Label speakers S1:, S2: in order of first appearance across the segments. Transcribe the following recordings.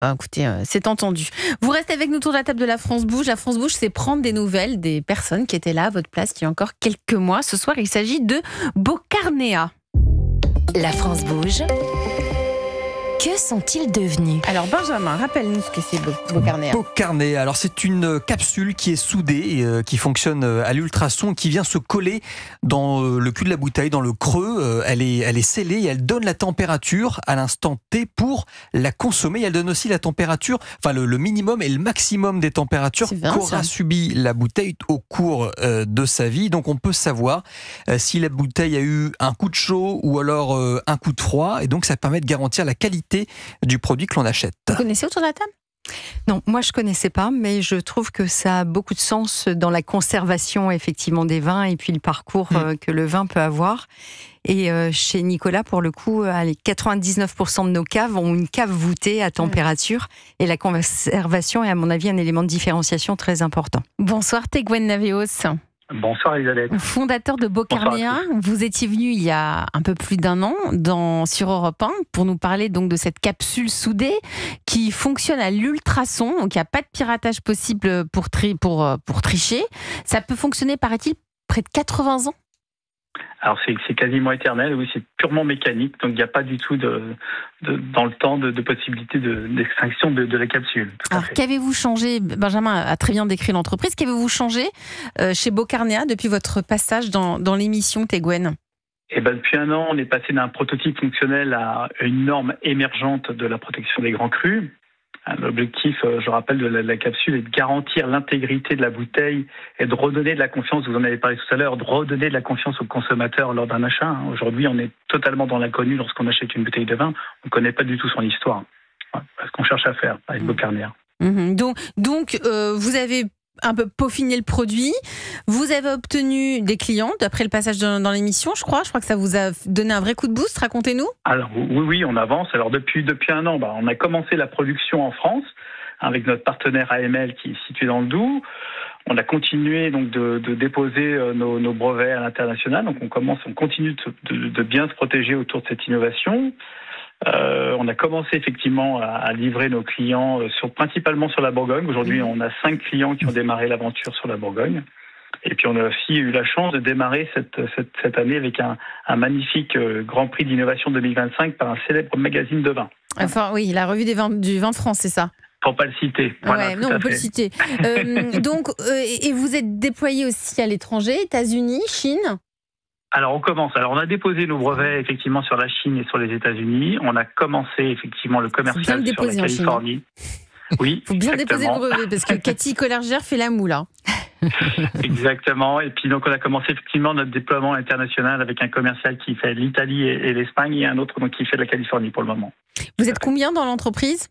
S1: Ah, écoutez, c'est entendu. Vous restez avec nous autour de la table de la France Bouge. La France Bouge, c'est prendre des nouvelles des personnes qui étaient là à votre place il y a encore quelques mois. Ce soir, il s'agit de Bocarnéa.
S2: La France Bouge. Que sont-ils devenus?
S1: Alors Benjamin, rappelle-nous ce que c'est Bocarnéa.
S3: Bocarnéa, alors c'est une capsule qui est soudée, qui fonctionne à l'ultrason, qui vient se coller dans le cul de la bouteille, dans le creux. Elle est scellée et elle donne la température à l'instant T pour la consommer. Et elle donne aussi la température, enfin le minimum et le maximum des températures qu'aura subi la bouteille au cours de sa vie. Donc on peut savoir si la bouteille a eu un coup de chaud ou alors un coup de froid. Et donc ça permet de garantir la qualité du produit que l'on achète.
S1: Vous connaissez autour de la table ?
S4: Non, moi je connaissais pas, mais je trouve que ça a beaucoup de sens dans la conservation effectivement des vins et puis le parcours que le vin peut avoir. Et chez Nicolas, pour le coup, 99% de nos caves ont une cave voûtée à température et la conservation est à mon avis un élément de différenciation très important.
S1: Bonsoir Teguen Naveos.
S5: Bonsoir Elisabeth.
S1: Fondateur de Bocarnéa, vous étiez venu il y a un peu plus d'un an sur Europe 1 pour nous parler donc de cette capsule soudée qui fonctionne à l'ultrason, donc il n'y a pas de piratage possible pour tricher. Ça peut fonctionner, paraît-il, près de 80 ans.
S5: Alors c'est quasiment éternel, oui, c'est purement mécanique, donc il n'y a pas du tout dans le temps de possibilité d'extinction de la capsule.
S1: Alors qu'avez-vous changé? Benjamin a très bien décrit l'entreprise. Qu'avez-vous changé chez Bocarnéa depuis votre passage dans l'émission Teguen?
S5: Depuis un an, on est passé d'un prototype fonctionnel à une norme émergente de la protection des grands crus. L'objectif, je rappelle, de la capsule est de garantir l'intégrité de la bouteille et de redonner de la confiance, vous en avez parlé tout à l'heure, de redonner de la confiance aux consommateurs lors d'un achat. Aujourd'hui, on est totalement dans l'inconnu lorsqu'on achète une bouteille de vin. On ne connaît pas du tout son histoire. C'est ce qu'on cherche à faire avec Bocarnéa.
S1: Donc, vous avez un peu peaufiné le produit. Vous avez obtenu des clients d'après le passage dans l'émission, je crois. Je crois que ça vous a donné un vrai coup de boost. Racontez-nous.
S5: Alors oui, on avance. Alors depuis un an, on a commencé la production en France avec notre partenaire AML qui est situé dans le Doubs. On a continué donc de déposer nos brevets à l'international. Donc on continue de bien se protéger autour de cette innovation. On a commencé effectivement à livrer nos clients principalement sur la Bourgogne. Aujourd'hui, on a 5 clients qui ont démarré l'aventure sur la Bourgogne. Et puis on a aussi eu la chance de démarrer cette année avec un magnifique Grand Prix d'innovation 2025 par un célèbre magazine de vin.
S1: Enfin oui, la revue du vin de France, c'est ça?
S5: Pour pas le citer. Voilà,
S1: non, on peut le citer. Donc, et vous êtes déployé aussi à l'étranger, États-Unis, Chine?
S5: Alors on commence. Alors on a déposé nos brevets effectivement sur la Chine et sur les États-Unis. On a commencé effectivement le commercial sur la Californie. Oui,
S1: faut bien déposer le brevet parce que Cathy Collergère fait la moule.
S5: Exactement. Et puis donc on a commencé effectivement notre déploiement international avec un commercial qui fait l'Italie et l'Espagne et un autre donc qui fait la Californie pour le moment.
S1: Vous êtes combien dans l'entreprise?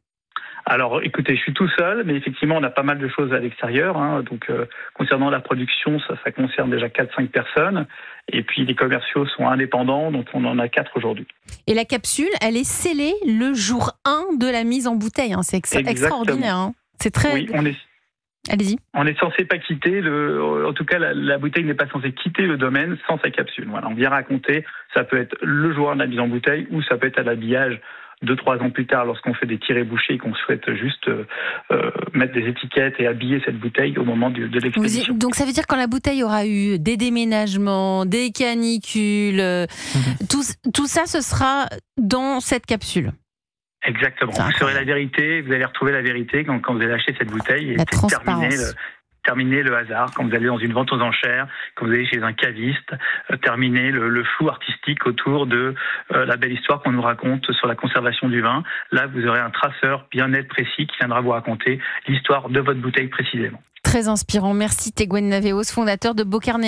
S5: Alors, écoutez, je suis tout seul, mais effectivement, on a pas mal de choses à l'extérieur. Donc, concernant la production, ça concerne déjà 4-5 personnes. Et puis, les commerciaux sont indépendants, donc on en a 4 aujourd'hui.
S1: Et la capsule, elle est scellée le jour 1 de la mise en bouteille. C'est extraordinaire. C'est très...
S5: Oui,
S1: Allez-y.
S5: On est censé pas quitter, en tout cas, la bouteille n'est pas censée quitter le domaine sans sa capsule. Voilà, on vient raconter, ça peut être le jour 1 de la mise en bouteille ou ça peut être à l'habillage 2-3 ans plus tard, lorsqu'on fait des tirés bouchés et qu'on souhaite juste mettre des étiquettes et habiller cette bouteille au moment de l'expédition.
S1: Donc ça veut dire quand la bouteille aura eu des déménagements, des canicules, tout ça, ce sera dans cette capsule.
S5: Exactement. Vous saurez la vérité, vous allez retrouver la vérité quand vous allez acheter cette bouteille.
S1: La transparence.
S5: Terminer le hasard, quand vous allez dans une vente aux enchères, quand vous allez chez un caviste, terminer le flou artistique autour de la belle histoire qu'on nous raconte sur la conservation du vin. Là, vous aurez un traceur bien net, précis, qui viendra vous raconter l'histoire de votre bouteille précisément.
S1: Très inspirant. Merci Teguen Naveos, fondateur de Bocarnéa.